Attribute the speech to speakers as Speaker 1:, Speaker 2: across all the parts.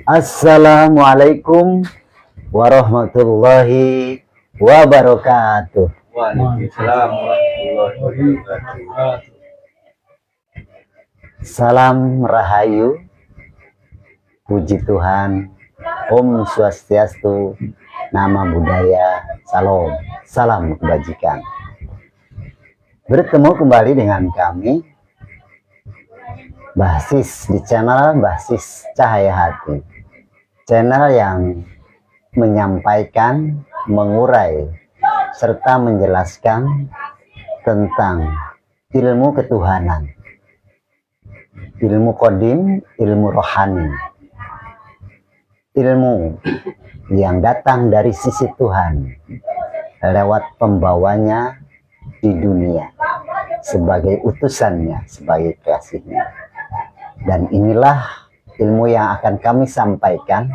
Speaker 1: Assalamualaikum warahmatullahi wabarakatuh.
Speaker 2: Waalaikumsalam warahmatullahi wabarakatuh.
Speaker 1: Salam Rahayu, puji Tuhan, Om Swastiastu, Nama Budaya, salam kebajikan. Bertemu kembali dengan kami, Basis di channel Basis Cahaya Hati, channel yang menyampaikan, mengurai, serta menjelaskan tentang ilmu ketuhanan, ilmu kodim, ilmu rohani, ilmu yang datang dari sisi Tuhan lewat pembawanya di dunia sebagai utusannya, sebagai kasihnya. Dan inilah ilmu yang akan kami sampaikan,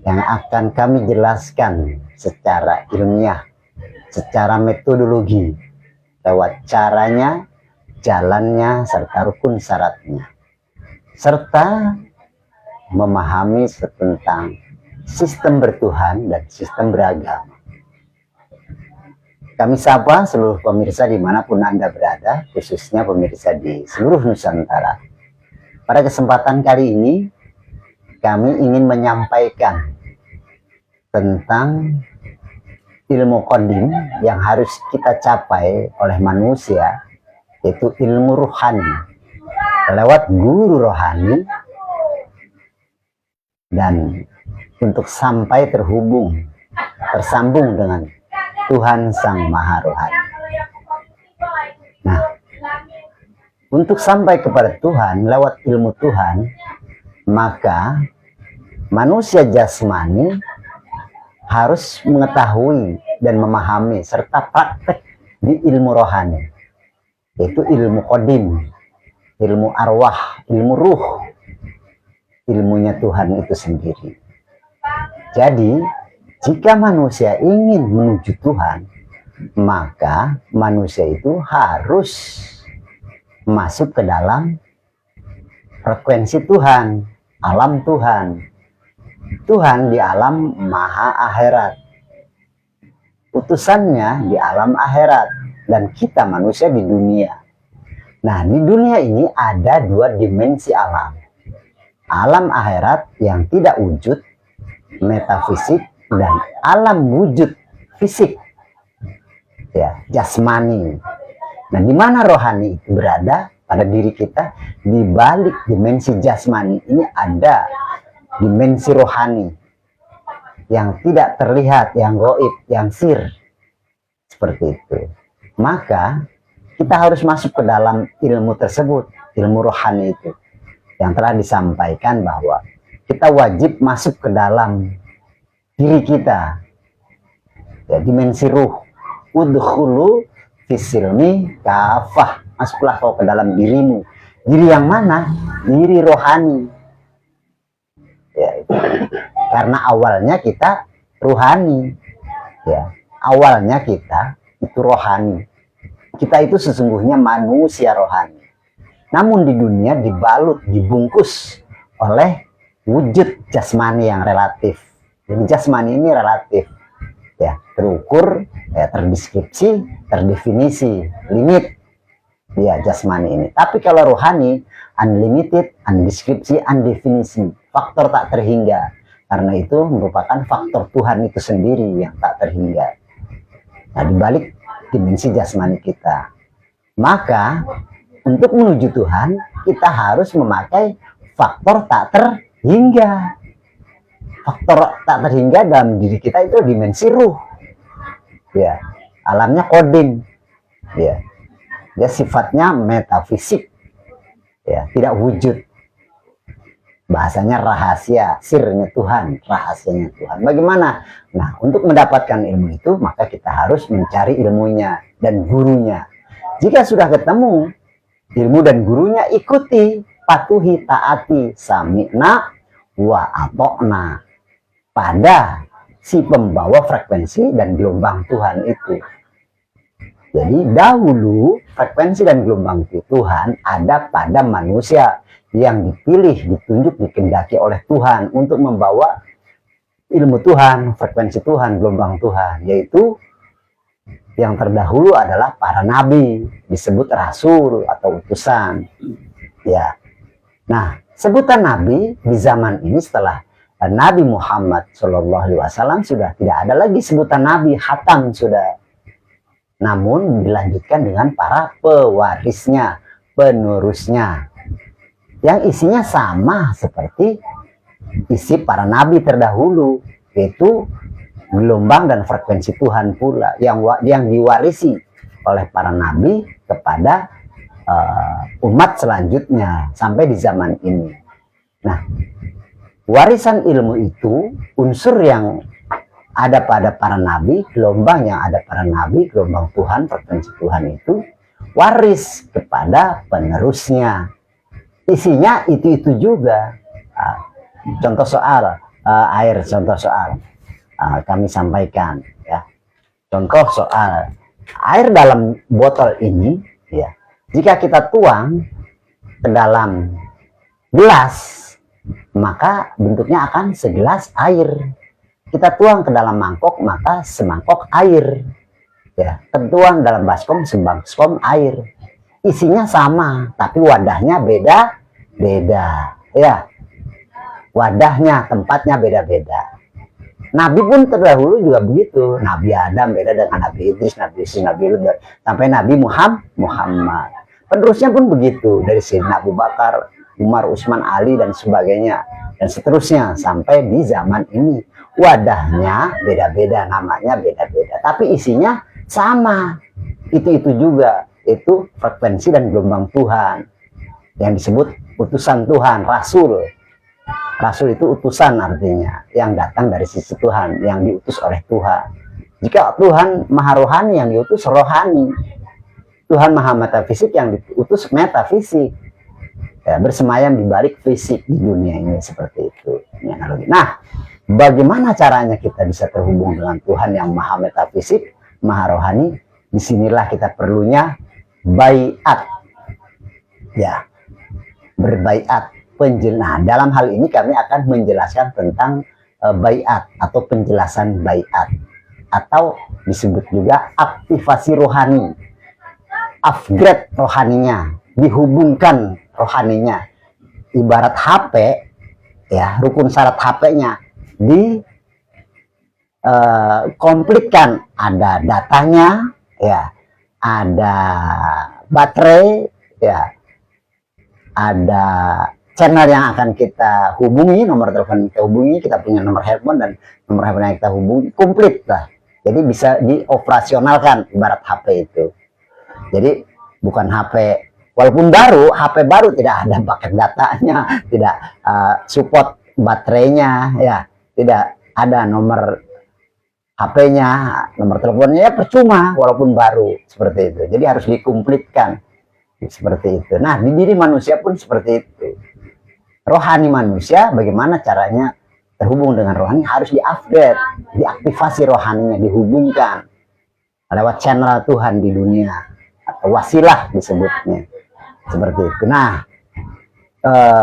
Speaker 1: yang akan kami jelaskan secara ilmiah, secara metodologi, lewat caranya, jalannya, serta rukun syaratnya, serta memahami tentang sistem bertuhan dan sistem beragama. Kami sapa seluruh pemirsa dimanapun Anda berada, khususnya pemirsa di seluruh Nusantara. Pada kesempatan kali ini, kami ingin menyampaikan tentang ilmu kodim yang harus kita capai oleh manusia, yaitu ilmu rohani, lewat guru rohani, dan untuk sampai tersambung dengan Tuhan Sang Maha Rohani. Nah, untuk sampai kepada Tuhan lewat ilmu Tuhan, maka manusia jasmani harus mengetahui dan memahami serta praktek di ilmu rohani, yaitu ilmu kodim, ilmu arwah, ilmu ruh, ilmunya Tuhan itu sendiri. Jadi, jika manusia ingin menuju Tuhan, maka manusia itu harus masuk ke dalam frekuensi Tuhan, alam Tuhan. Tuhan di alam maha akhirat, utusannya di alam akhirat, dan kita manusia di dunia. Nah, di dunia ini ada dua dimensi alam. Alam akhirat yang tidak wujud, metafisik, dan alam wujud fisik, ya, jasmani. Nah, di mana rohani itu berada pada diri kita? Di balik dimensi jasmani ini ada dimensi rohani yang tidak terlihat, yang gaib, yang sir, seperti itu. Maka kita harus masuk ke dalam ilmu tersebut, ilmu rohani itu, yang telah disampaikan bahwa kita wajib masuk ke dalam diri kita, ya, dimensi ruh. Udkhulu fisilmi kafah, masuklah kau ke dalam dirimu. Diri yang mana? Diri rohani, ya, itu. Karena awalnya kita rohani, ya, awalnya kita itu rohani. Kita itu sesungguhnya manusia rohani, namun di dunia dibalut, dibungkus oleh wujud jasmani yang relatif. Jadi jasmani ini relatif, ya, terukur, ya, terdeskripsi, terdefinisi, limit, ya, jasmani ini. Tapi kalau rohani, unlimited, undeskripsi, undefinisi, faktor tak terhingga. Karena itu merupakan faktor Tuhan itu sendiri yang tak terhingga. Nah, dibalik dimensi jasmani kita. Maka untuk menuju Tuhan, kita harus memakai faktor tak terhingga. Faktor tak terhingga dalam diri kita itu dimensi ruh, ya, alamnya kodim, ya, dia sifatnya metafisik, ya, tidak wujud, bahasanya rahasia, sirnya Tuhan, rahasianya Tuhan. Bagaimana? Nah, untuk mendapatkan ilmu itu, maka kita harus mencari ilmunya dan gurunya. Jika sudah ketemu ilmu dan gurunya, ikuti, patuhi, taati, sami'na wa atokna pada si pembawa frekuensi dan gelombang Tuhan itu. Jadi dahulu frekuensi dan gelombang Tuhan ada pada manusia yang dipilih, ditunjuk, dikehendaki oleh Tuhan untuk membawa ilmu Tuhan, frekuensi Tuhan, gelombang Tuhan, yaitu yang terdahulu adalah para nabi, disebut rasul atau utusan. Ya. Nah, sebutan nabi di zaman ini setelah Nabi Muhammad SAW sudah tidak ada lagi sebutan nabi, khatam sudah. Namun dilanjutkan dengan para pewarisnya, penerusnya, yang isinya sama seperti isi para nabi terdahulu, yaitu gelombang dan frekuensi Tuhan pula yang diwarisi oleh para nabi kepada umat selanjutnya sampai di zaman ini. Nah, warisan ilmu itu unsur yang ada pada para nabi, gelombang yang ada para nabi, gelombang Tuhan, frekuensi Tuhan itu waris kepada penerusnya. Isinya itu juga. Contoh soal air, contoh soal kami sampaikan ya. Contoh soal air dalam botol ini ya. Jika kita tuang ke dalam gelas, maka bentuknya akan segelas air. Kita tuang ke dalam mangkok, maka semangkok air. Ya, tertuang dalam baskom, sebaskom air. Isinya sama, tapi wadahnya beda-beda. Ya, wadahnya, tempatnya beda-beda. Nabi pun terdahulu juga begitu. Nabi Adam beda dengan Nabi Idris, Nabi Isis, Nabi Lut, sampai Nabi Muhammad. Penerusnya pun begitu, dari Sayyidina Abu Bakar, Umar, Utsman, Ali, dan sebagainya. Dan seterusnya, sampai di zaman ini. Wadahnya beda-beda, namanya beda-beda. Tapi isinya sama. Itu juga. Itu frekuensi dan gelombang Tuhan. Yang disebut utusan Tuhan, Rasul. Rasul itu utusan artinya, yang datang dari sisi Tuhan, yang diutus oleh Tuhan. Jika Tuhan maha rohani, yang diutus rohani. Tuhan maha metafisik, yang diutus metafisik. Ya, bersemayam di balik fisik di dunia ini, seperti itu. Nah, bagaimana caranya kita bisa terhubung dengan Tuhan yang maha metafisik, maha rohani? Disinilah kita perlunya baiat. Ya, berbaiat. Nah, dalam hal ini kami akan menjelaskan tentang baiat atau penjelasan baiat, atau disebut juga aktivasi rohani, upgrade rohaninya, dihubungkan rohaninya. Ibarat HP, ya, rukun syarat HP-nya komplitkan, ada datanya, ya, ada baterai, ya, ada channel yang akan kita hubungi, nomor telepon kita hubungi, kita punya nomor handphone dan nomor handphone yang kita hubungi, komplit lah. Jadi bisa dioperasionalkan ibarat HP itu. Jadi bukan HP, walaupun baru, HP baru tidak ada paket datanya, tidak support baterainya, ya, tidak ada nomor HP-nya, nomor teleponnya, ya percuma walaupun baru, seperti itu. Jadi harus dikomplitkan seperti itu. Nah, di diri manusia pun seperti itu. Rohani manusia, bagaimana caranya terhubung dengan rohani? Harus diupdate, diaktifasi rohaninya, dihubungkan lewat channel Tuhan di dunia, atau wasilah disebutnya, seperti itu. Nah,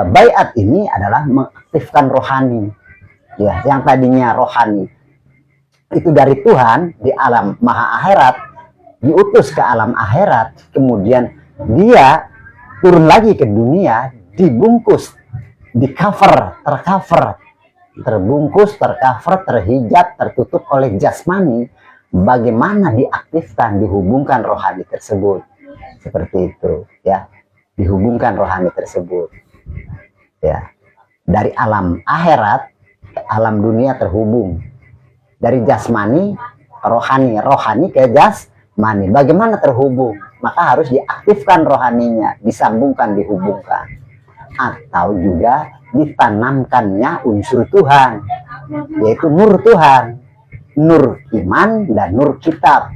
Speaker 1: baiat ini adalah mengaktifkan rohani, ya, yang tadinya rohani itu dari Tuhan di alam maha akhirat, diutus ke alam akhirat, kemudian dia turun lagi ke dunia, dibungkus, di cover, tercover, terbungkus, tercover, terhijab, tertutup oleh jasmani. Bagaimana diaktifkan, dihubungkan rohani tersebut, seperti itu, ya, dihubungkan rohani tersebut, ya, dari alam akhirat ke alam dunia terhubung, dari jasmani rohani, rohani ke jasmani. Bagaimana terhubung? Maka harus diaktifkan rohaninya, disambungkan, dihubungkan. Atau juga ditanamkannya unsur Tuhan, yaitu nur Tuhan, nur iman dan nur kitab.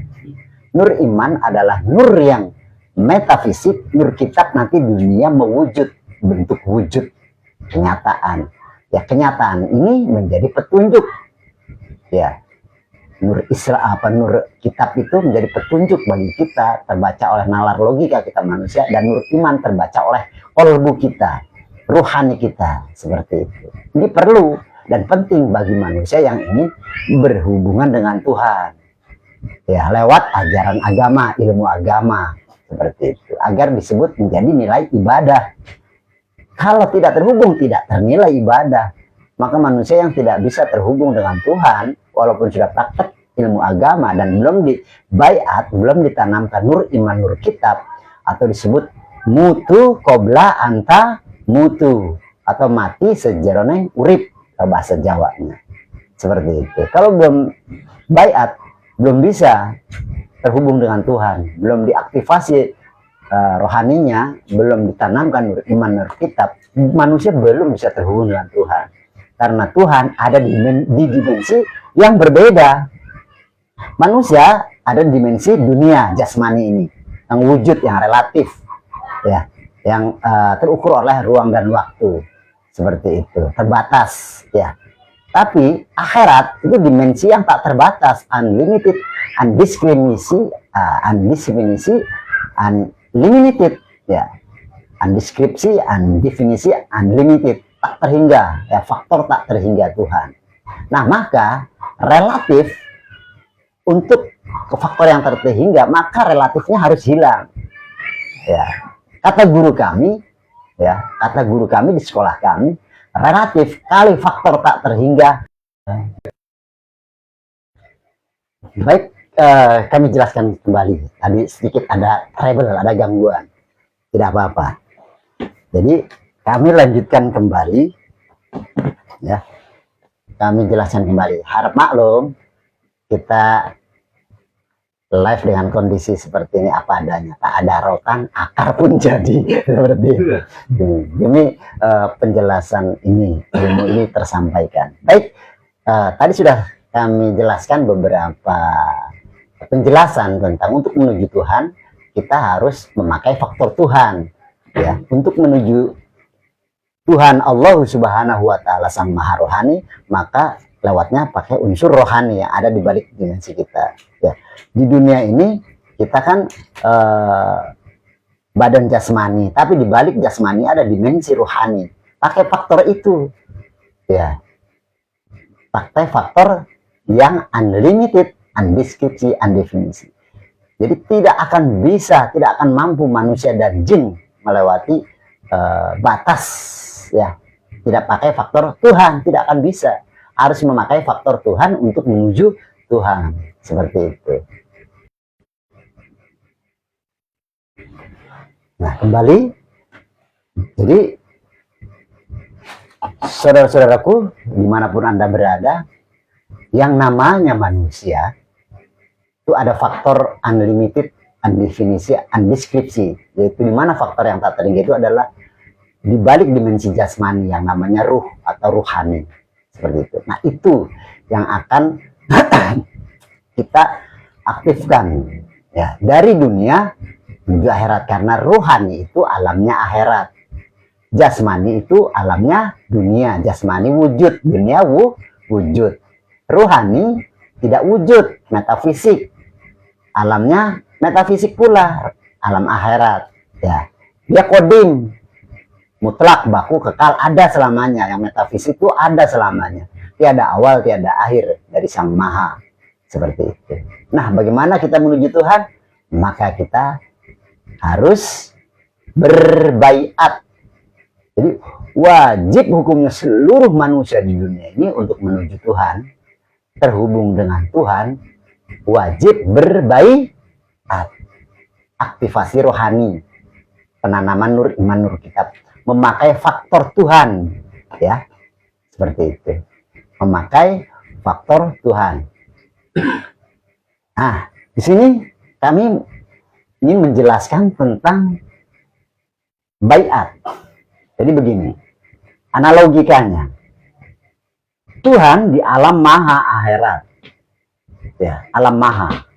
Speaker 1: Nur iman adalah nur yang metafisik, nur kitab nanti dunia mewujud, bentuk wujud, kenyataan. Ya, kenyataan ini menjadi petunjuk. Ya, nur nur kitab itu menjadi petunjuk bagi kita, terbaca oleh nalar logika kita manusia, dan nur iman terbaca oleh kolbu kita, rohani kita, seperti itu. Ini perlu dan penting bagi manusia yang ingin berhubungan dengan Tuhan, ya, lewat ajaran agama, ilmu agama, seperti itu, agar disebut menjadi nilai ibadah. Kalau tidak terhubung, tidak ternilai ibadah. Maka manusia yang tidak bisa terhubung dengan Tuhan, walaupun sudah praktek ilmu agama dan belum dibaiat, belum ditanamkan nur iman nur kitab, atau disebut mutu qobla anta mutu, atau mati sejerone urip, bahasa Jawanya, seperti itu. Kalau belum baiat, belum bisa terhubung dengan Tuhan, belum diaktifasi rohaninya, belum ditanamkan nur iman nur kitab, manusia belum bisa terhubung dengan Tuhan, karena Tuhan ada di dimensi yang berbeda. Manusia ada di dimensi dunia jasmani ini, yang wujud, yang relatif, ya, yang terukur oleh ruang dan waktu, seperti itu, terbatas, ya. Tapi akhirat itu dimensi yang tak terbatas, unlimited, unlimited, ya, undeskripsi, undefinisi, unlimited, tak terhingga, ya, faktor tak terhingga Tuhan. Nah, maka relatif untuk faktor yang terhingga, maka relatifnya harus hilang, ya. Kata guru kami, ya, kata guru kami di sekolah kami, relatif kali faktor tak terhingga. Baik, kami jelaskan kembali. Tadi sedikit ada trouble, ada gangguan, tidak apa-apa. Jadi kami lanjutkan kembali, ya, kami jelaskan kembali. Harap maklum, kita live dengan kondisi seperti ini apa adanya, tak ada rotan, akar pun jadi, seperti itu. Demi penjelasan ini, ilmu ini tersampaikan. Baik, tadi sudah kami jelaskan beberapa penjelasan tentang untuk menuju Tuhan kita harus memakai faktor Tuhan, ya. Untuk menuju Tuhan Allah Subhanahu wa Ta'ala Sang Maha Rohani, maka lewatnya pakai unsur rohani yang ada di balik dimensi kita, ya. Di dunia ini kita kan badan jasmani, tapi di balik jasmani ada dimensi rohani. Pakai faktor itu, ya. Pakai faktor yang unlimited, undeskripsi, undefinisi. Jadi tidak akan bisa, tidak akan mampu manusia dan jin melewati batas, ya. Tidak pakai faktor Tuhan, tidak akan bisa. Harus memakai faktor Tuhan untuk menuju Tuhan, seperti itu. Nah, kembali, jadi saudara-saudaraku dimanapun Anda berada, yang namanya manusia itu ada faktor unlimited, undefinisi, undeskripsi, yaitu dimana faktor yang tak terhingga itu adalah di balik dimensi jasmani yang namanya ruh atau ruhani, seperti itu. Nah, itu yang akan kita aktifkan, ya, dari dunia menuju akhirat, karena ruhani itu alamnya akhirat, jasmani itu alamnya dunia. Jasmani wujud, dunia wujud, ruhani tidak wujud, metafisik, alamnya metafisik pula, alam akhirat, ya. Dia kodim, mutlak, baku, kekal, ada selamanya. Yang metafisik itu ada selamanya, tiada awal tiada akhir dari Sang Maha, seperti itu. Nah, bagaimana kita menuju Tuhan? Maka kita harus berbaiat. Jadi wajib hukumnya seluruh manusia di dunia ini untuk menuju Tuhan, terhubung dengan Tuhan, wajib berbaiat. Aktivasi rohani, penanaman nur iman nur kitab, memakai faktor Tuhan, ya, seperti itu, memakai faktor Tuhan. Nah, di sini kami ingin menjelaskan tentang baiat. Jadi begini, analogikannya, Tuhan di alam maha akhirat, ya, alam maha,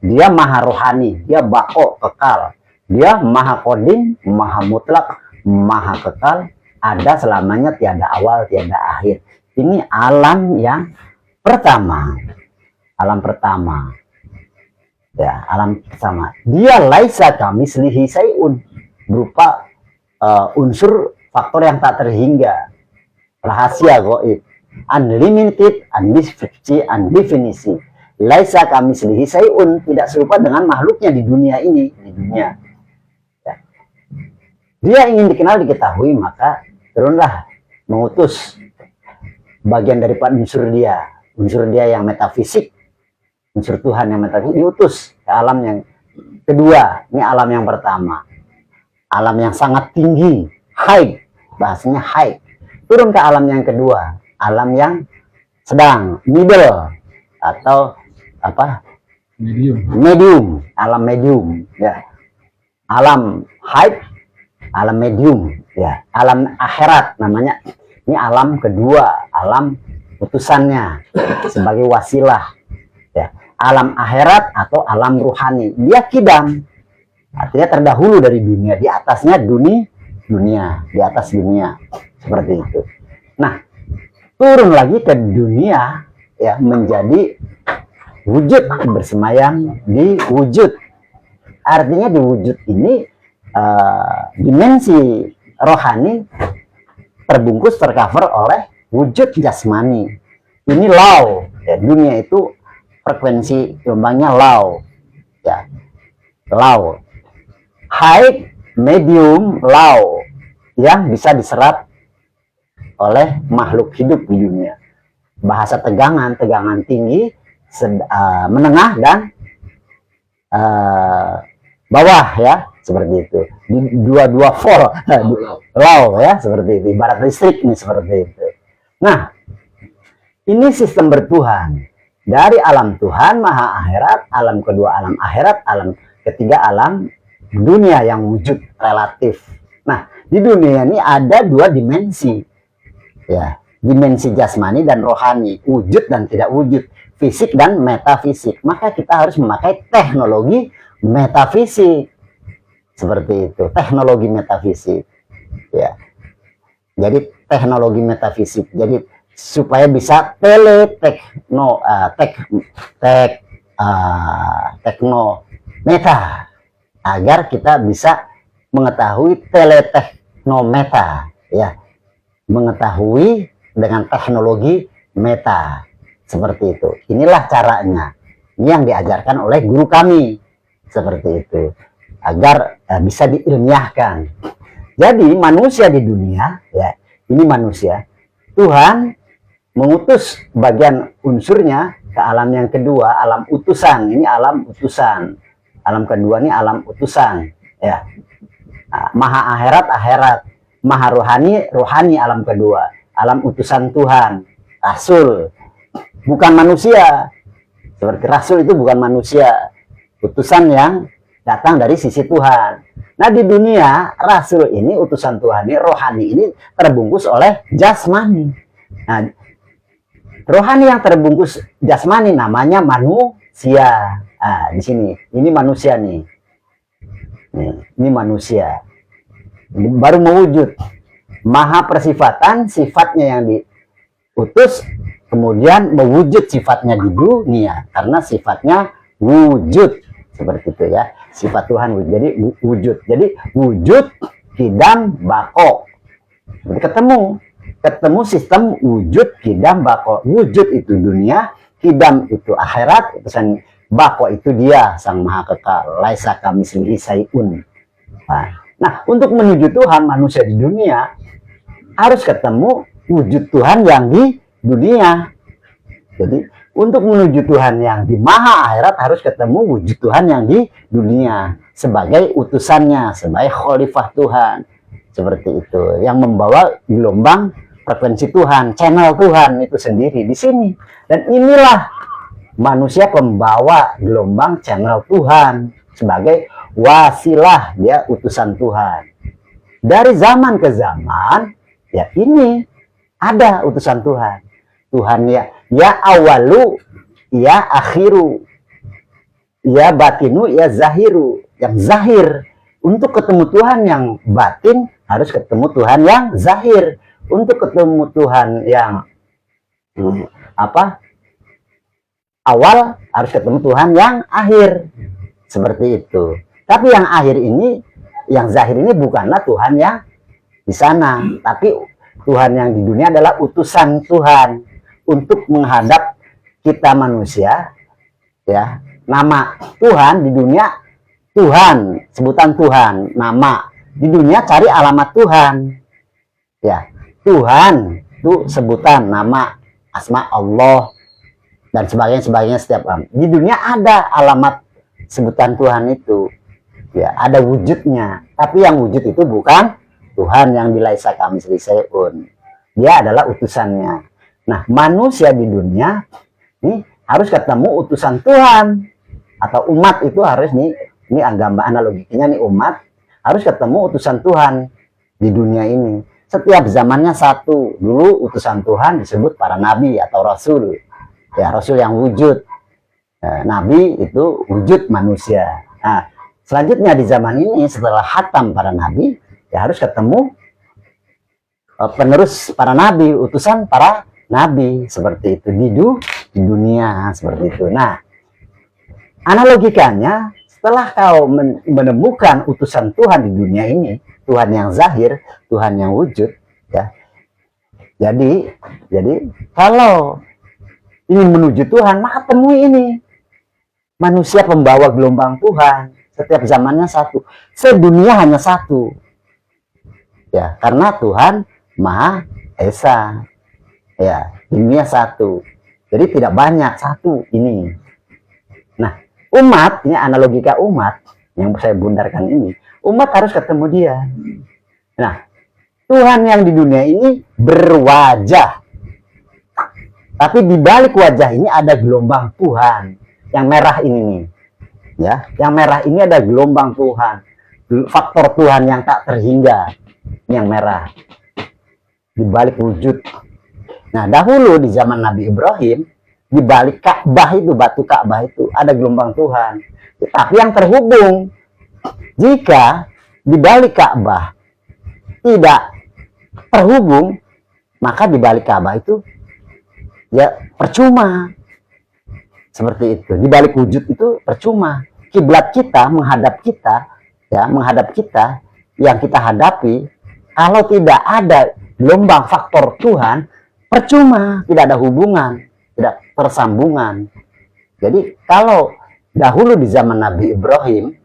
Speaker 1: dia maha rohani, dia bako, kekal, dia maha kodim, maha mutlak, maha kekal, ada selamanya, tiada awal tiada akhir. Ini alam yang pertama, alam pertama, ya, alam pertama. Dia laisa kamislihi sayun, berupa unsur faktor yang tak terhingga, rahasia gaib, unlimited, undefinisi. Laisa kamitslihi syai'un, tidak serupa dengan makhluknya di dunia ini, di dunia. Ya. Dia ingin dikenal, diketahui, maka turunlah mengutus bagian daripada unsur dia yang metafisik, unsur Tuhan yang metafisik, diutus ke alam yang kedua. Ini alam yang pertama, alam yang sangat tinggi, high, bahasanya high. Turun ke alam yang kedua, alam yang sedang, middle, atau apa, medium, alam medium, ya, alam high, alam medium, ya, alam akhirat namanya. Ini alam kedua, alam utusannya sebagai wasilah, ya, alam akhirat atau alam ruhani. Dia kidam, artinya terdahulu dari dunia, di atasnya dunia, di atas dunia, seperti itu. Nah, turun lagi ke dunia, ya, menjadi wujud, bersemayam di wujud. Artinya di wujud ini dimensi rohani terbungkus, tercover oleh wujud jasmani. Ini low, ya, dunia itu frekuensi gelombangnya low, ya, low, high, medium, low, yang bisa diserap oleh makhluk hidup di dunia. Bahasa tegangan tinggi, menengah, dan bawah, ya, seperti itu. Dua volt, low, ya, seperti itu. Ibarat listrik nih, seperti itu. Nah, ini sistem bertuhan dari alam Tuhan maha akhirat, alam kedua alam akhirat, alam ketiga alam dunia yang wujud relatif. Nah, di dunia ini ada dua dimensi, ya, dimensi jasmani dan rohani, wujud dan tidak wujud, fisik dan metafisik. Maka kita harus memakai teknologi metafisik, seperti itu, teknologi metafisik, ya. Jadi teknologi metafisik, jadi supaya bisa teknometa, agar kita bisa mengetahui teleteknometa, ya, mengetahui dengan teknologi meta, seperti itu. Inilah caranya, ini yang diajarkan oleh guru kami, seperti itu, agar bisa diilmiahkan. Jadi manusia di dunia, ya, ini manusia, Tuhan mengutus bagian unsurnya ke alam yang kedua, alam utusan. Ini alam utusan, alam kedua ini alam utusan, ya, maha akhirat, akhirat, maha rohani, rohani, alam kedua, alam utusan Tuhan, rasul, bukan manusia. Seperti rasul itu bukan manusia, utusan yang datang dari sisi Tuhan. Nah, di dunia, rasul ini, utusan Tuhan ini, rohani ini terbungkus oleh jasmani. Nah, rohani yang terbungkus jasmani namanya manusia. Nah, di sini, ini manusia nih. Ini manusia. Ini baru mewujud. Maha persifatan, sifatnya yang diutus, kemudian mewujud sifatnya di dunia. Karena sifatnya wujud. Seperti itu, ya, sifat Tuhan wujud. Jadi wujud, jadi wujud, kidam, bako. Jadi ketemu sistem wujud, kidam, bako. Wujud itu dunia, kidam itu akhirat, utusan bako itu dia sang maha kekal, laisa kamitslihi syai'un. Nah, untuk menuju Tuhan, manusia di dunia harus ketemu wujud Tuhan yang di dunia. Jadi untuk menuju Tuhan yang di maha akhirat harus ketemu wujud Tuhan yang di dunia sebagai utusannya, sebagai khalifah Tuhan, seperti itu, yang membawa gelombang frekuensi Tuhan, channel Tuhan itu sendiri di sini. Dan inilah manusia pembawa gelombang channel Tuhan sebagai wasilah, dia utusan Tuhan. Dari zaman ke zaman, ya, ini ada utusan Tuhan. Tuhan, ya awalu, ya akhiru, ya batinu, ya zahiru. Yang zahir, untuk ketemu Tuhan yang batin harus ketemu Tuhan yang zahir. Untuk ketemu Tuhan yang awal harus ketemu Tuhan yang akhir, seperti itu. Tapi yang akhir ini, yang zahir ini bukanlah Tuhan yang di sana. Tapi Tuhan yang di dunia adalah utusan Tuhan untuk menghadap kita manusia, ya. Nama Tuhan di dunia Tuhan, sebutan Tuhan, nama di dunia cari alamat Tuhan, ya. Tuhan itu sebutan nama, asma Allah dan sebagainya setiap orang. Di dunia ada alamat sebutan Tuhan itu, ya, ada wujudnya. Tapi yang wujud itu bukan Tuhan yang bilaisa kamitslihi syai'un. Dia adalah utusannya. Nah, manusia di dunia ini harus ketemu utusan Tuhan, atau umat itu harus nih, ini gambar analoginya nih, umat harus ketemu utusan Tuhan di dunia ini. Setiap zamannya satu. Dulu utusan Tuhan disebut para nabi atau rasul, ya, rasul yang wujud. Nabi itu wujud manusia. Nah, selanjutnya di zaman ini setelah khatam para nabi, ya harus ketemu penerus para nabi, utusan para nabi, seperti itu di dunia, seperti itu. Nah, analogikannya, setelah kau menemukan utusan Tuhan di dunia ini, Tuhan yang zahir, Tuhan yang wujud, ya. Jadi kalau ingin menuju Tuhan, maka temui ini. Manusia pembawa gelombang Tuhan, setiap zamannya satu, sedunia hanya satu. Ya, karena Tuhan Maha Esa. Ya, dunia satu. Jadi tidak banyak, satu ini. Nah, umat, ini analogika umat yang saya bundarkan ini, umat harus ketemu dia. Nah, Tuhan yang di dunia ini berwajah, tapi di balik wajah ini ada gelombang Tuhan. Yang merah ini nih, ya, yang merah ini ada gelombang Tuhan, faktor Tuhan yang tak terhingga, yang merah di balik wujud. Nah, dahulu di zaman Nabi Ibrahim, di balik Ka'bah itu, batu Ka'bah itu ada gelombang Tuhan. Tapi yang terhubung, jika di balik Ka'bah tidak terhubung, maka di balik Ka'bah itu ya percuma. Seperti itu. Di balik wujud itu percuma. Kiblat kita menghadap kita, ya, menghadap kita yang kita hadapi, kalau tidak ada gelombang faktor Tuhan, percuma, tidak ada hubungan, tidak persambungan. Jadi kalau dahulu di zaman Nabi Ibrahim,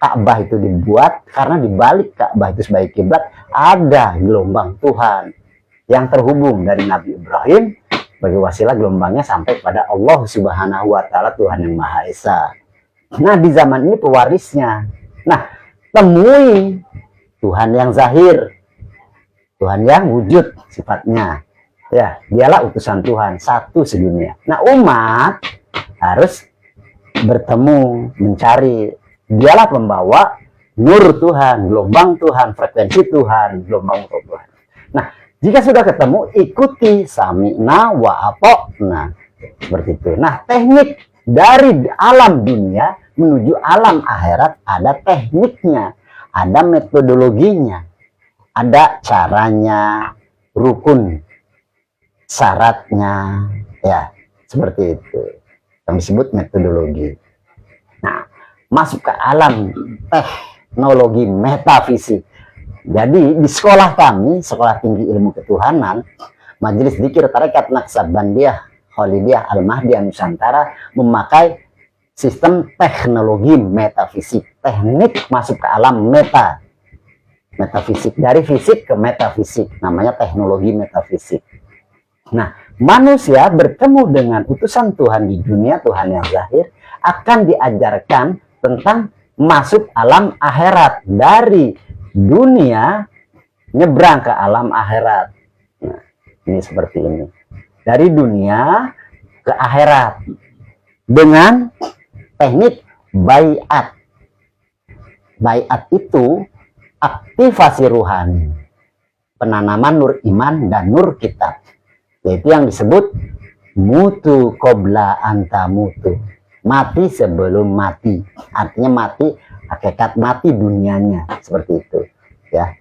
Speaker 1: Ka'bah itu dibuat karena di balik Ka'bah itu sebagai kiblat ada gelombang Tuhan yang terhubung dari Nabi Ibrahim bagi wasilah gelombangnya sampai pada Allah Subhanahu wa Ta'ala, Tuhan yang Maha Esa. Nah, di zaman ini pewarisnya. Nah, temui Tuhan yang zahir, Tuhan yang wujud sifatnya. Ya, dialah utusan Tuhan, satu sedunia. Nah, umat harus bertemu, mencari. Dialah pembawa nur Tuhan, gelombang Tuhan, frekuensi Tuhan, gelombang Tuhan. Nah, jika sudah ketemu, ikuti sami'na wa ata'na. Seperti itu. Nah, teknik dari alam dunia menuju alam akhirat ada tekniknya, ada metodologinya, ada caranya, rukun, syaratnya, ya, seperti itu. Yang disebut metodologi. Nah, masuk ke alam teknologi metafisik. Jadi di sekolah kami, Sekolah Tinggi Ilmu Ketuhanan, Majelis Dzikir Tarekat Naqsabandiyah Khalidiyah Al-Mahdiyah Nusantara memakai sistem teknologi metafisik. Teknik masuk ke alam metafisik, dari fisik ke metafisik, namanya teknologi metafisik. Nah, manusia bertemu dengan utusan Tuhan di dunia, Tuhan yang zahir, akan diajarkan tentang masuk alam akhirat, dari dunia nyebrang ke alam akhirat. Nah, ini seperti ini, dari dunia ke akhirat dengan teknik baiat. Baiat itu aktivasi ruhani, penanaman nur iman dan nur kitab, yaitu yang disebut mutu qabla anta mutu, mati sebelum mati. Artinya mati, hakikat mati dunianya, seperti itu, ya.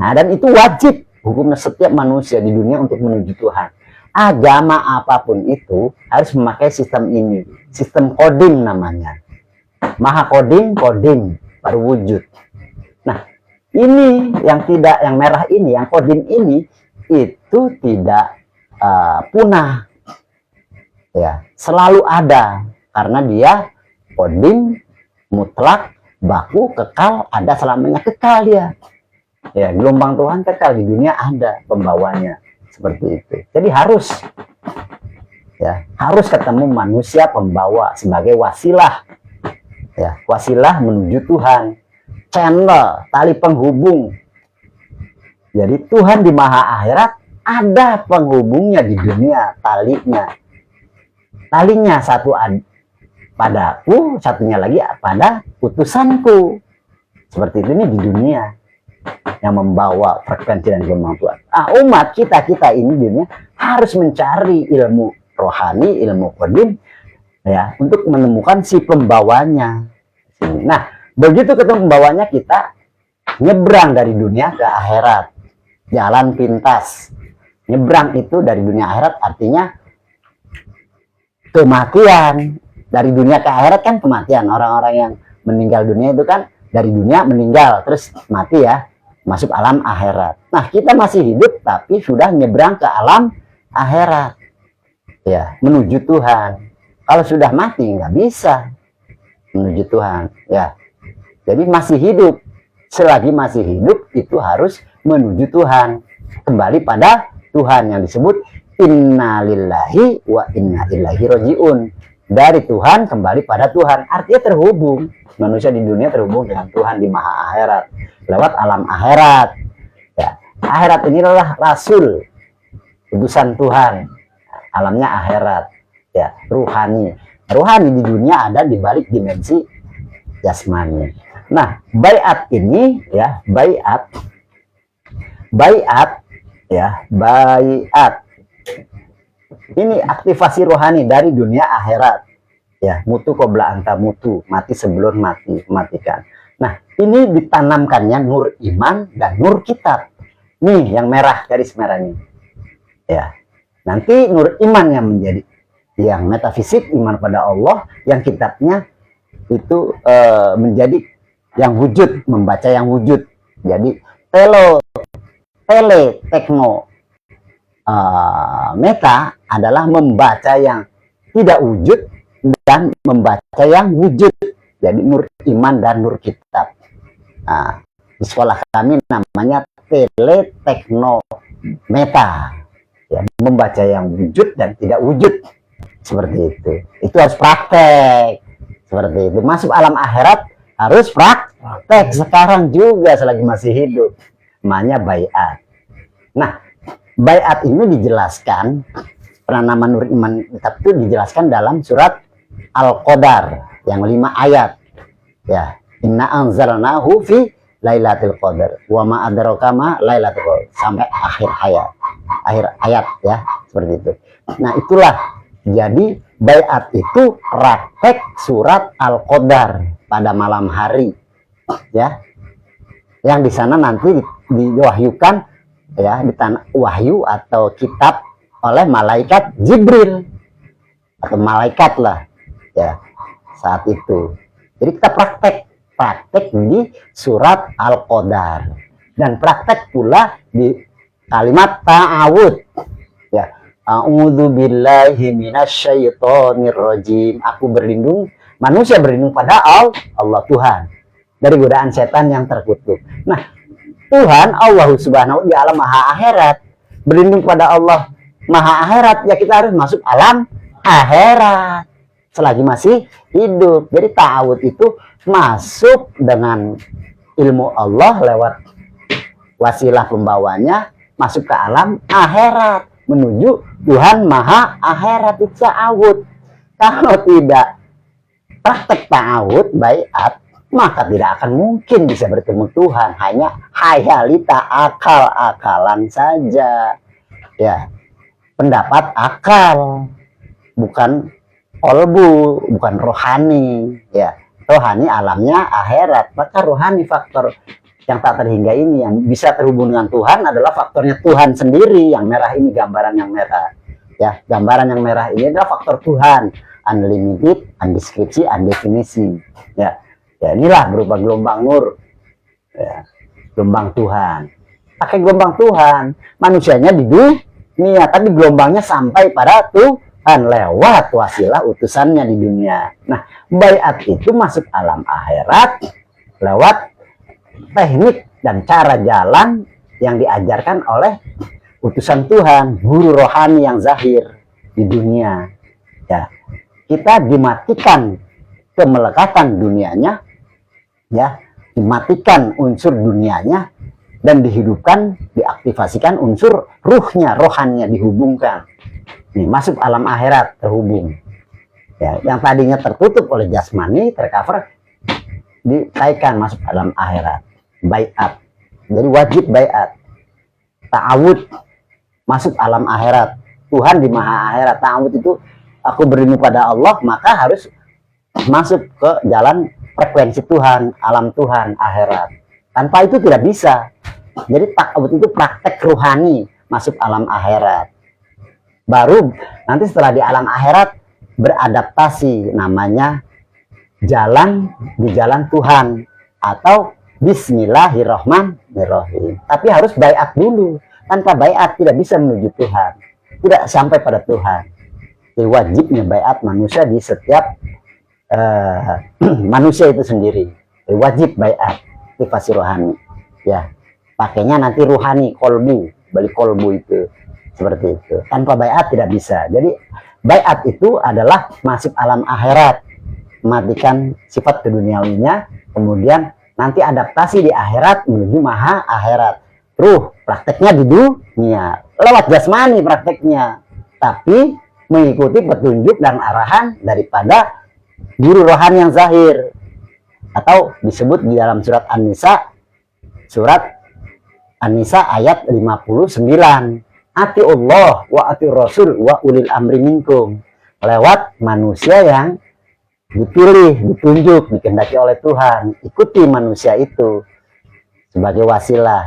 Speaker 1: Nah, dan itu wajib hukumnya setiap manusia di dunia untuk menuju Tuhan. Agama apapun itu harus memakai sistem ini, sistem kodim namanya. Maha kodim, kodim baru wujud. Nah, ini yang tidak, yang merah ini, yang kodim ini itu tidak punah, ya, selalu ada karena dia kodim mutlak, baku, kekal, ada selamanya, kekal dia. Ya, gelombang Tuhan kekal di dunia, ada pembawanya seperti itu. Jadi harus, ya, harus ketemu manusia pembawa sebagai wasilah, ya, wasilah menuju Tuhan, channel, tali penghubung. Jadi Tuhan di maha akhirat ada penghubungnya di dunia, talinya satu padaku, satunya lagi pada utusanku. Seperti itu nih di dunia yang membawa frekuensi dan gelombang Tuhan. Umat kita ini di dunia harus mencari ilmu rohani, ilmu kodim, ya, untuk menemukan si pembawanya. Nah, begitu ketemu pembawanya, kita nyebrang dari dunia ke akhirat, jalan pintas. Nyebrang itu dari dunia akhirat artinya kematian. Dari dunia ke akhirat kan kematian. Orang-orang yang meninggal dunia itu kan dari dunia meninggal terus mati, ya, masuk alam akhirat. Nah, kita masih hidup tapi sudah nyebrang ke alam akhirat, ya, menuju Tuhan. Kalau sudah mati nggak bisa menuju Tuhan, ya. Jadi masih hidup. Selagi masih hidup itu harus menuju Tuhan, kembali pada Tuhan yang disebut innalillahi wa inna ilaihi rajiun. Dari Tuhan kembali pada Tuhan, artinya terhubung. Manusia di dunia terhubung dengan Tuhan di maha akhirat lewat alam akhirat, ya. Akhirat inilah rasul, utusan Tuhan, alamnya akhirat, ya, ruhani di dunia ada di balik dimensi jasmani. Nah, baiat ini, ya, baiat, ya, baiat ini aktivasi rohani dari dunia akhirat, ya, mutu qabla anta mutu, mati sebelum matikan. Nah, ini ditanamkannya nur iman dan nur kitab. Nih yang merah, garis merah ini, ya. Nanti nur iman yang menjadi yang metafisik, iman pada Allah, yang kitabnya itu menjadi yang wujud, membaca yang wujud. Jadi tekno meta adalah membaca yang tidak wujud dan membaca yang wujud. Jadi nur iman dan nur kitab. Nah, di sekolah kami namanya teleteknometa, ya, membaca yang wujud dan tidak wujud, seperti itu. Itu harus praktek seperti itu. Masuk alam akhirat harus praktek sekarang juga selagi masih hidup. Namanya baiat. Nah, baiat ini dijelaskan, penanaman nur iman kitab itu dijelaskan dalam surat Al-Qadar yang 5 ayat, ya. Inna anzalnahu fi lailatul qadar wa ma adraka ma lailatul qadar, sampai akhir ayat, ya, seperti itu. Nah, itulah jadi baiat itu praktek surat Al-Qadar pada malam hari, ya, yang di sana nanti diwahyukan, ya, di tanah wahyu atau kitab oleh malaikat Jibril atau malaikat lah, ya, saat itu. Jadi kita praktek di surat Al-Qadar dan praktek pula di kalimat ta'awud, ya, a'udzubillahi minasyaitonir rajim. Aku berlindung, manusia berlindung pada Allah Tuhan dari godaan setan yang terkutuk. Nah, Tuhan Allah Subhanahu di alam maha akhirat, berlindung pada Allah maha akhirat, ya kita harus masuk alam akhirat selagi masih hidup. Jadi ta'awud itu masuk dengan ilmu Allah lewat wasilah pembawanya, masuk ke alam akhirat menuju Tuhan maha akhirat. Itu ta'awud. Kalau tidak praktek ta'awud baiat, maka tidak akan mungkin bisa bertemu Tuhan. Hanya hayalita, akal-akalan saja, ya, pendapat akal, bukan kolbu, bukan rohani, ya. Rohani alamnya akhirat, maka rohani faktor yang tak terhingga ini yang bisa terhubung dengan Tuhan adalah faktornya Tuhan sendiri. Yang merah ini gambaran yang merah, ya, gambaran yang merah ini adalah faktor Tuhan, unlimited, undeskripsi, undefinisi, ya. Ya, inilah berupa gelombang nur, ya. gelombang Tuhan. Pakai gelombang Tuhan, manusianya di dunia, tapi gelombangnya sampai pada Tuhan lewat wasilah utusannya di dunia. Nah, baiat itu masuk alam akhirat lewat teknik dan cara jalan yang diajarkan oleh utusan Tuhan, guru rohani yang zahir di dunia. Ya, kita dimatikan kemelekatan dunianya, ya, dimatikan unsur dunianya dan dihidupkan, diaktifasikan unsur ruhnya, rohannya dihubungkan. Nih, masuk alam akhirat terhubung. Ya, yang tadinya tertutup oleh jasmani, tercover, ditaikkan masuk alam akhirat. Baiat. Jadi wajib baiat. Ta'awud masuk alam akhirat. Tuhan di maha akhirat. Ta'awud itu aku berilmu pada Allah, maka harus masuk ke jalan frekuensi Tuhan, alam Tuhan, akhirat. Tanpa itu tidak bisa. Jadi ta'awud itu praktek ruhani masuk alam akhirat. Baru nanti setelah di alam akhirat beradaptasi, namanya jalan di jalan Tuhan atau Bismillahirrahmanirrahim. Tapi harus baiat dulu. Tanpa baiat tidak bisa menuju Tuhan, tidak sampai pada Tuhan. Jadi wajibnya baiat manusia di setiap manusia itu sendiri. Jadi wajib baiat aktivasi rohani. Ya, pakainya nanti ruhani, kolbu, balik kolbu itu seperti itu. Tanpa baiat tidak bisa. Jadi baiat itu adalah masuk alam akhirat, mematikan sifat keduniawinya, kemudian nanti adaptasi di akhirat menuju maha akhirat. Ruh prakteknya di dunia lewat jasmani prakteknya, tapi mengikuti petunjuk dan arahan daripada guru rohani yang zahir, atau disebut di dalam surat An-Nisa, ayat 59, ati Allah wa ati Rasul wa ulil amri minkum. Lewat manusia yang dipilih, ditunjuk, dikehendaki oleh Tuhan, ikuti manusia itu sebagai wasilah,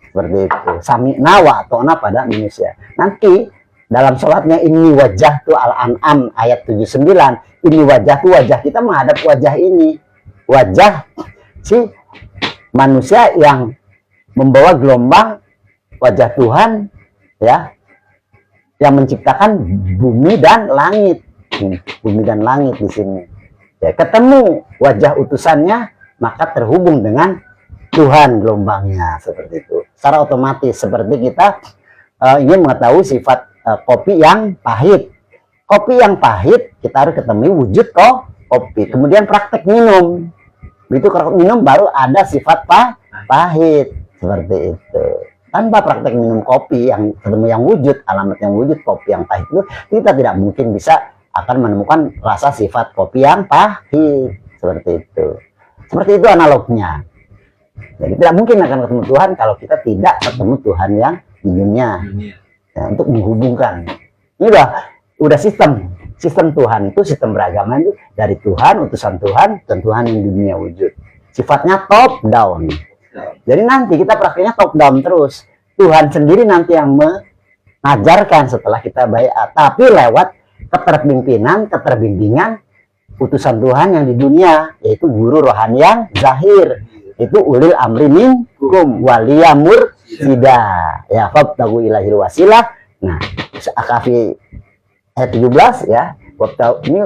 Speaker 1: seperti itu. Sami'na wa ata'na pada manusia. Nanti dalam sholatnya ini wajah tu Al-An'am ayat 79, ini wajah tu, wajah kita menghadap wajah ini, wajah si manusia yang membawa gelombang wajah Tuhan, ya, yang menciptakan bumi dan langit. Bumi dan langit di sini. Ya, ketemu wajah utusannya, maka terhubung dengan Tuhan gelombangnya, seperti itu. Secara otomatis, seperti kita ingin mengetahui sifat kopi yang pahit. Kopi yang pahit, kita harus ketemu wujud kopi. Kemudian praktek minum. Begitu praktek minum baru ada sifat pahit, seperti itu. Tanpa praktek minum kopi yang ketemu yang wujud, alamat yang wujud kopi yang pahit itu, kita tidak mungkin bisa akan menemukan rasa sifat kopi yang pahit, seperti itu. Seperti itu analognya. Jadi tidak mungkin akan ketemu Tuhan kalau kita tidak ketemu Tuhan yang di dunia. Ya, untuk menghubungkan. Ini udah sistem Tuhan itu, sistem beragama itu dari Tuhan, utusan Tuhan, dan Tuhan yang di dunia wujud. Sifatnya top down. Jadi nanti kita prakteknya top down terus. Tuhan sendiri nanti yang mengajarkan setelah kita baiat, tapi lewat keterbimbingan utusan Tuhan yang di dunia, yaitu guru rohani yang zahir, itu ulil amri minkum waliyamur sida, ya, fabtagu ilahil wasilah. Nah, Akafi ayat 17, ya, ini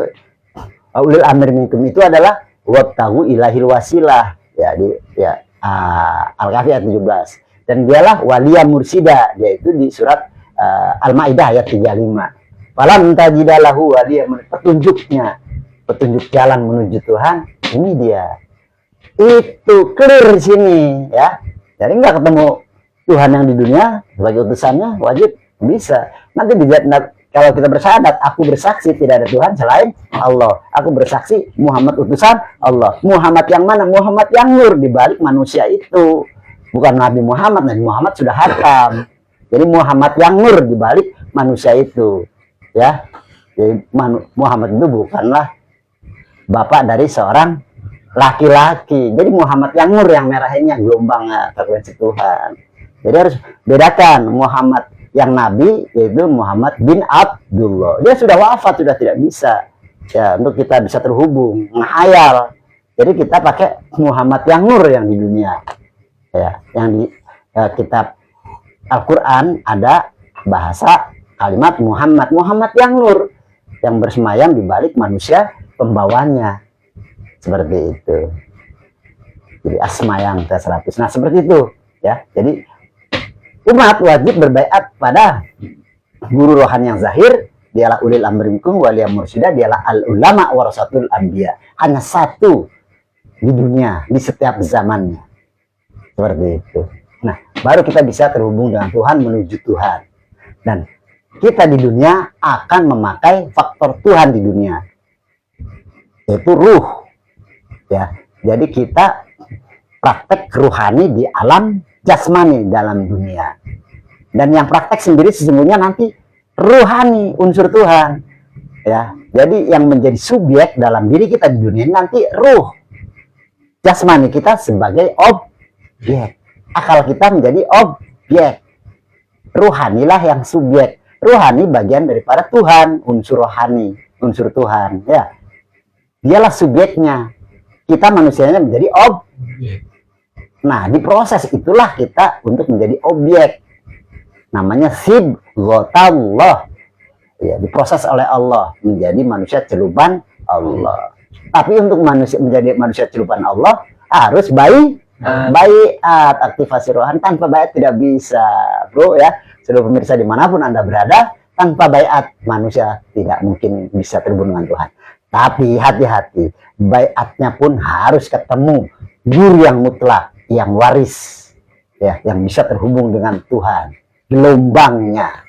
Speaker 1: ulil amri minkum itu adalah wabtagu ilahil wasilah, ya, Al-Kahfi ayat 17. Dan dialah waliyamur sida, yaitu di surat Al-Maidah ayat 35. Falam tajidalahu waliya, petunjuknya, petunjuk jalan menuju Tuhan, ini dia. Itu clear di sini, ya. Jadi nggak ketemu Tuhan yang di dunia sebagai utusannya, wajib bisa. Nanti kalau kita bersyahadat, aku bersaksi tidak ada Tuhan selain Allah. Aku bersaksi Muhammad utusan Allah. Muhammad yang mana? Muhammad yang nur di balik manusia itu. Bukan Nabi Muhammad. Nabi Muhammad sudah hatam. Jadi Muhammad yang nur di balik manusia itu. Ya, jadi Muhammad itu bukanlah bapak dari seorang laki-laki. Jadi Muhammad yang nur, yang merahnya gelombangnya frekuensi Tuhan. Jadi harus bedakan Muhammad yang nabi, yaitu Muhammad bin Abdullah. Dia sudah wafat, sudah tidak bisa, ya, untuk kita bisa terhubung, menghayal. Jadi kita pakai Muhammad yang nur yang di dunia, Ya, yang di kitab Al-Quran ada bahasa kalimat Muhammad, Muhammad yang nur, yang bersemayam di balik manusia pembawanya, seperti itu. Jadi asma yang ke-100. Nah, seperti itu ya. Jadi umat wajib berbaiat pada guru rohani yang zahir, dialah ulil amri minkum waliyam mursyida, dialah al ulama warasatul anbiya. Hanya satu di dunia, di setiap zamannya, seperti itu. Nah, baru kita bisa terhubung dengan Tuhan, menuju Tuhan. Dan kita di dunia akan memakai faktor Tuhan di dunia, yaitu ruh ya. Jadi kita praktek ruhani di alam jasmani dalam dunia, dan yang praktek sendiri sesungguhnya nanti ruhani, unsur Tuhan ya. Jadi yang menjadi subjek dalam diri kita di dunia nanti ruh, jasmani kita sebagai objek, akal kita menjadi objek, ruhanilah yang subjek. Ruhani bagian daripada Tuhan, unsur rohani, unsur Tuhan ya. Dialah subjeknya, kita manusianya menjadi objek. Nah, di proses itulah kita untuk menjadi objek, namanya sibghatallah ya, diproses oleh Allah menjadi manusia celupan Allah. Tapi untuk menjadi manusia celupan Allah harus baiat, aktivasi rohani. Tanpa baiat tidak bisa, bro ya. Seluruh pemirsa dimanapun Anda berada, tanpa baiat manusia tidak mungkin bisa terhubung dengan Tuhan. Tapi hati-hati, baiatnya pun harus ketemu guru yang mutlak, yang waris ya, yang bisa terhubung dengan Tuhan, gelombangnya.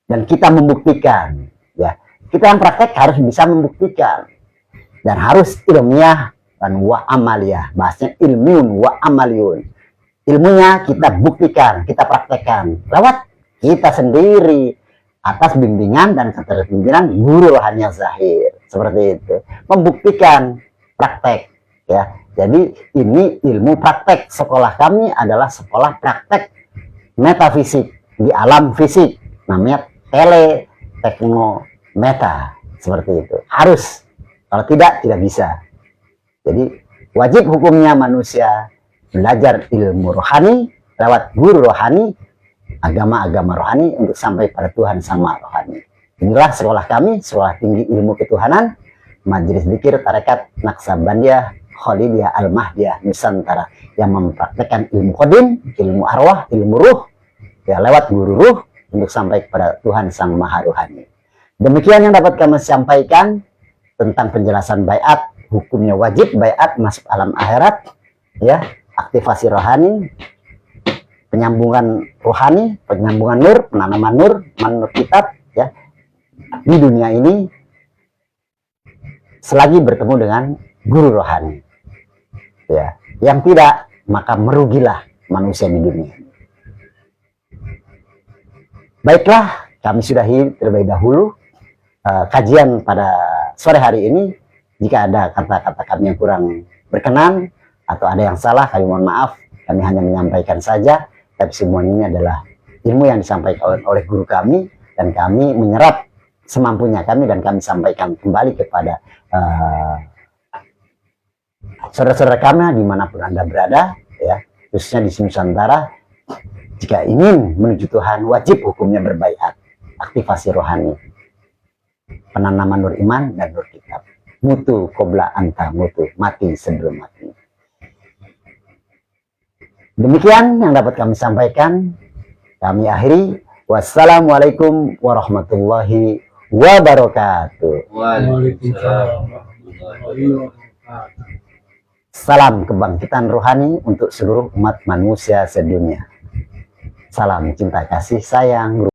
Speaker 1: Dan kita membuktikan ya, kita yang praktek harus bisa membuktikan, dan harus ilmiah dan wa amaliyah. Bahasanya ilmiun wa amaliyun. Ilmunya kita buktikan, kita praktekkan lewat kita sendiri atas bimbingan dan keterpimpinan guru rohani yang zahir, seperti itu. Membuktikan praktek ya. Jadi ini ilmu praktek. Sekolah kami adalah sekolah praktek metafisik di alam fisik, namanya teleteknometa, seperti itu. Harus, kalau tidak bisa. Jadi wajib hukumnya manusia belajar ilmu rohani lewat guru rohani, agama-agama rohani untuk sampai pada Tuhan Sama Rohani. Inilah sekolah kami, Sekolah Tinggi Ilmu Ketuhanan, Majelis Dzikir Tarekat Naksabandiyah Khalidiyah Al-Mahdiyah Nusantara, yang mempraktekkan ilmu qadim, ilmu arwah, ilmu ruh ya, lewat guru ruh untuk sampai kepada Tuhan Sang Maha Rohani. Demikian yang dapat kami sampaikan tentang penjelasan baiat. Hukumnya wajib baiat masuk alam akhirat ya, aktivasi rohani, penyambungan rohani, penyambungan nur, penanaman nur, menurut kitab ya, di dunia ini selagi bertemu dengan guru rohani ya. Yang tidak, maka merugilah manusia di dunia. Baiklah, kami sudahi terlebih dahulu kajian pada sore hari ini. Jika ada kata-kata kami yang kurang berkenan atau ada yang salah, kami mohon maaf. Kami hanya menyampaikan saja, tapi semua ini adalah ilmu yang disampaikan oleh guru kami, dan kami menyerap semampunya kami, dan kami sampaikan kembali kepada saudara-saudara kami dimanapun Anda berada ya, khususnya di Nusantara. Jika ingin menuju Tuhan, wajib hukumnya berbaiat, aktivasi rohani, penanaman nur iman dan nur kitab. Mutu qobla anta mutu, mati sebelum mati. Demikian yang dapat kami sampaikan. Kami akhiri. Wassalamualaikum warahmatullahi wabarakatuh.
Speaker 2: Waalaikumsalam.
Speaker 1: Salam kebangkitan rohani untuk seluruh umat manusia sedunia. Salam cinta kasih sayang.